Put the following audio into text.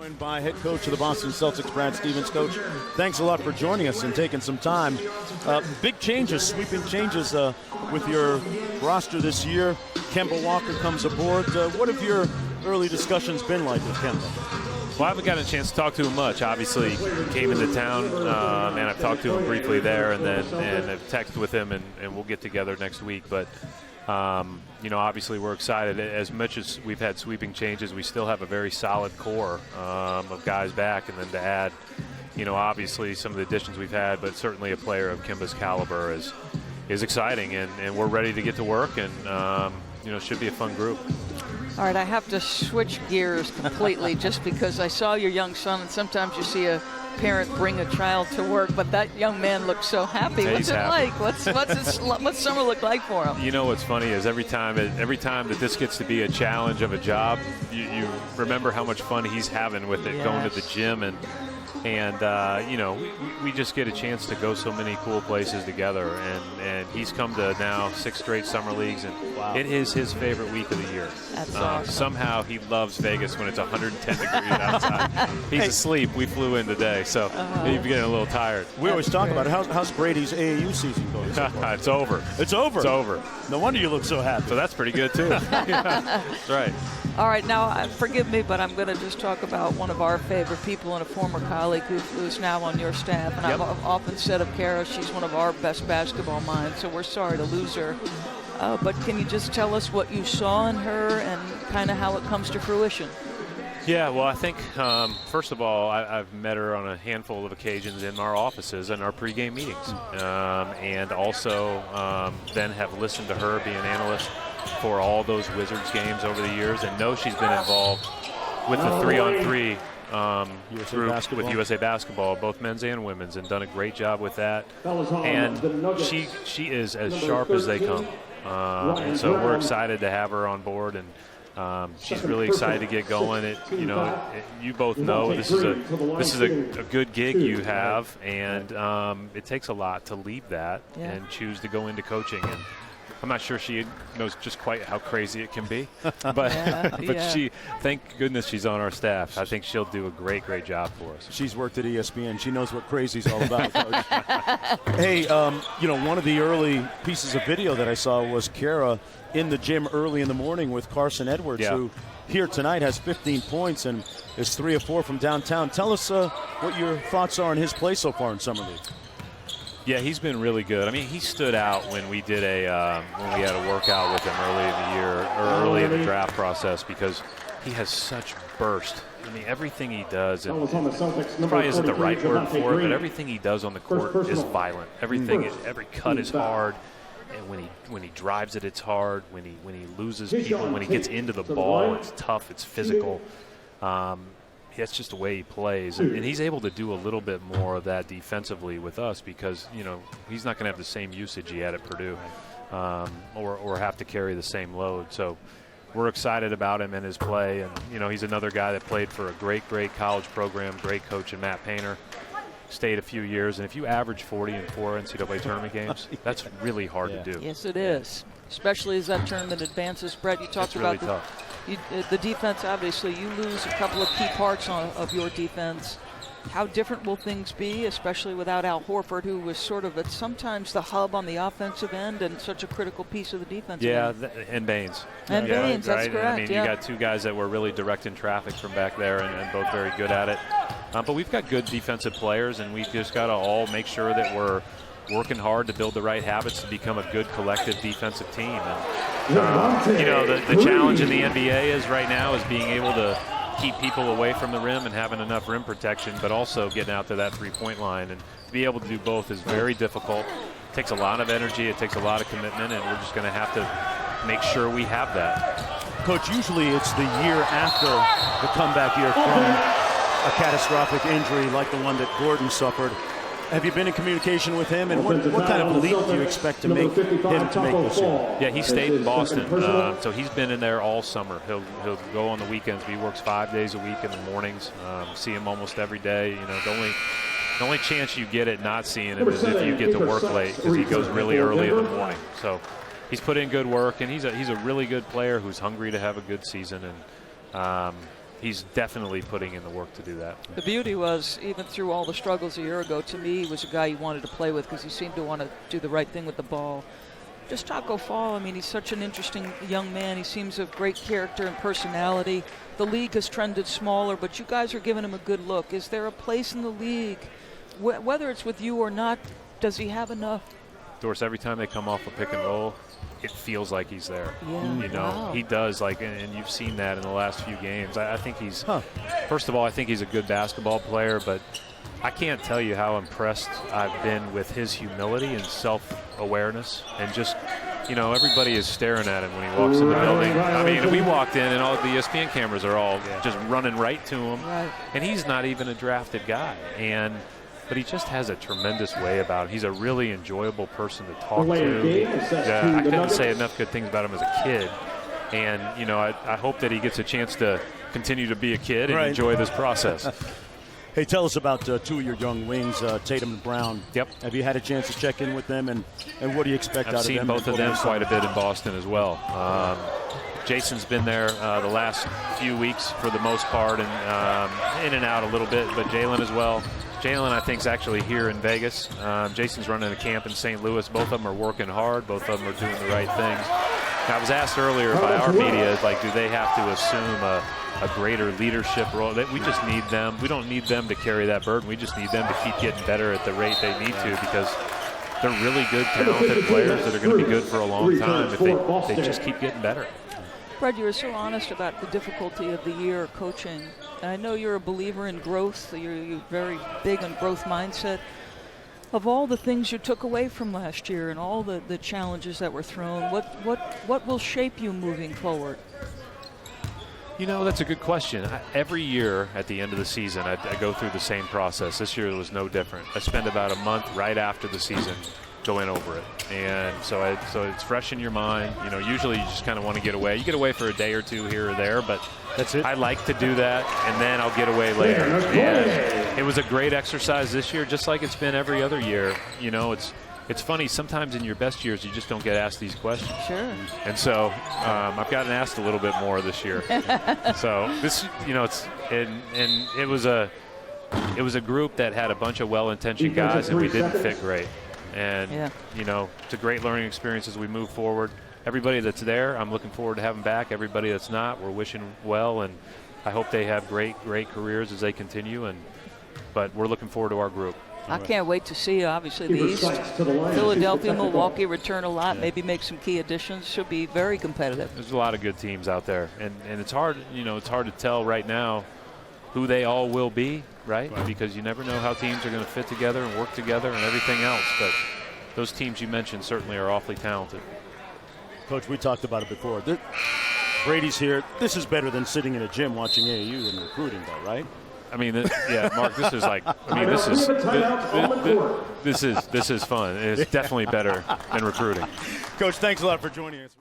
Joined by head coach of the Boston Celtics, Brad Stevens. Coach, thanks a lot for joining us and taking some time. Big changes, sweeping changes with your roster this year. Kemba Walker comes aboard. What have your early discussions been like with Kemba? Well, I haven't gotten a chance to talk to him much. Obviously, he came into town, and I've talked to him briefly there, and I've texted with him, and we'll get together next week. But obviously we're excited. As much as we've had sweeping changes, we still have a very solid core of guys back, and then to add, obviously some of the additions we've had, but certainly a player of Kemba's caliber is exciting, and we're ready to get to work, and it should be a fun group. All right, I have to switch gears completely just because I saw your young son, and sometimes you see a parent bring a child to work, but that young man looks so happy. What's it like? What's summer look like for him? You know what's funny is every time that this gets to be a challenge of a job, you remember how much fun he's having with it, going to the gym, and we just get a chance to go so many cool places together, and he's come to now 6 straight summer leagues, and it is his favorite week of the year. That's awesome. Somehow he loves Vegas when it's 110 degrees outside. He's asleep. We flew in today, so he's getting a little tired. We always talk about it. How's Brady's AAU season going so far? It's over. It's over? It's over. No wonder you look so happy. So that's pretty good, too. That's right. All right, now forgive me, but I'm going to just talk about one of our favorite people and a former colleague who's now on your staff. And I've often said of Kara, she's one of our best basketball minds, so we're sorry to lose her. But can you just tell us what you saw in her and kind of how it comes to fruition? Yeah, well, I think, first of all, I've met her on a handful of occasions in our offices and our pregame meetings. And also then have listened to her be an analyst for all those Wizards games over the years, and know she's been involved with the 3-on-3 group with USA Basketball, both men's and women's, and done a great job with that. And she is as sharp as they come. And so we're excited to have her on board, and she's really excited to get going. You both know this is a good gig you have, and it takes a lot to leave that and choose to go into coaching. And I'm not sure she knows just quite how crazy it can be, but she, thank goodness she's on our staff. I think she'll do a great job for us. She's worked at ESPN. She knows what crazy's all about, Coach. Hey, one of the early pieces of video that I saw was Kara in the gym early in the morning with Carson Edwards, who here tonight has 15 points and is 3 of 4 from downtown. Tell us what your thoughts are on his play so far in Summer League. Yeah, he's been really good. I mean, he stood out when we did when we had a workout with him early in the year, or early in the draft process, because he has such burst. I mean, everything he does, and probably isn't the right word for it, but everything he does on the court is violent. Every cut is hard, and when he drives it, it's hard. When he loses people, when he gets into the ball, it's tough, it's physical. That's just the way he plays, and he's able to do a little bit more of that defensively with us because he's not going to have the same usage he had at Purdue, or have to carry the same load. So we're excited about him and his play, and he's another guy that played for a great college program, great coach in Matt Painter. Stayed a few years, and if you average 40 in 4 NCAA tournament games, that's really hard to do. Yes, it is, especially as that tournament advances. Brett, you talked about really tough. The defense. Obviously, you lose a couple of key parts of your defense. How different will things be, especially without Al Horford, who was sort of sometimes the hub on the offensive end and such a critical piece of the defensive end? And Baines. And Baines, that's correct. I mean, you got 2 guys that were really directing traffic from back there and both very good at it. But we've got good defensive players, and we've just got to all make sure that we're working hard to build the right habits to become a good collective defensive team. And, the challenge in the NBA is right now is being able to keep people away from the rim and having enough rim protection, but also getting out to that three-point line. And to be able to do both is very difficult. It takes a lot of energy. It takes a lot of commitment, and we're just going to have to make sure we have that. Coach, usually it's the year after the comeback year from a catastrophic injury like the one that Gordon suffered. Have you been in communication with him, and what kind of leap do you expect to make him to make this year? Yeah, he stayed in Boston, so he's been in there all summer. He'll go on the weekends. He works 5 days a week in the mornings. See him almost every day. The only chance you get at not seeing him is if you get to work late, because he goes really early in the morning. So he's put in good work, and he's a really good player who's hungry to have a good season. And he's definitely putting in the work to do that. The beauty was, even through all the struggles a year ago, to me, he was a guy you wanted to play with because he seemed to want to do the right thing with the ball. Just Taco Fall, I mean, he's such an interesting young man. He seems of great character and personality. The league has trended smaller, but you guys are giving him a good look. Is there a place in the league, whether it's with you or not, does he have enough? Doris, every time they come off a pick and roll, it feels like he's there. Yeah. You know, he does, like, and you've seen that in the last few games. I think he's, first of all, I think he's a good basketball player, but I can't tell you how impressed I've been with his humility and self-awareness. And just, you know, everybody is staring at him when he walks in the building. I mean, we walked in and all the ESPN cameras are all just running right to him. Right. And he's not even a drafted guy. But he just has a tremendous way about him. He's a really enjoyable person to talk to. I couldn't say enough good things about him as a kid. And, you know, I hope that he gets a chance to continue to be a kid and enjoy this process. Hey, tell us about two of your young wings, Tatum and Brown. Yep. Have you had a chance to check in with them, and what do you expect out of them? I've seen both of them quite a bit in Boston as well. Jason's been there the last few weeks for the most part, and in and out a little bit, but Jalen as well. Jalen, I think, is actually here in Vegas. Jason's running a camp in St. Louis. Both of them are working hard. Both of them are doing the right things. Now, I was asked earlier by our media, like, do they have to assume a greater leadership role? We just need them. We don't need them to carry that burden. We just need them to keep getting better at the rate they need to, because they're really good, talented players that are going to be good for a long time if they just keep getting better. Fred, you were so honest about the difficulty of the year coaching. And I know you're a believer in growth. You're very big on growth mindset. Of all the things you took away from last year and all the challenges that were thrown, what will shape you moving forward? You know, that's a good question. Every year at the end of the season, I go through the same process. This year was no different. I spend about a month right after the season going over it. And so it's fresh in your mind. You know, usually you just kind of want to get away. You get away for a day or two here or there, but that's it. I like to do that, and then I'll get away later. And it was a great exercise this year, just like it's been every other year. You know, it's funny, sometimes in your best years you just don't get asked these questions. Sure. And so I've gotten asked a little bit more this year. So this, you know, it was a group that had a bunch of well-intentioned guys, and we didn't fit great. And, you know, it's a great learning experience as we move forward. Everybody that's there, I'm looking forward to having back. Everybody that's not, we're wishing well, and I hope they have great careers as they continue. But we're looking forward to our group. I can't wait to see, obviously, the East. Philadelphia, Milwaukee return a lot, maybe make some key additions. Should be very competitive. There's a lot of good teams out there, and it's hard, you know, it's hard to tell right now who they all will be, right? Because you never know how teams are going to fit together and work together and everything else. But those teams you mentioned certainly are awfully talented. Coach, we talked about it before. Brady's here. This is better than sitting in a gym watching AAU and recruiting, though, right? I mean, Mark, this is like, I mean, this is fun. It's definitely better than recruiting. Coach, thanks a lot for joining us.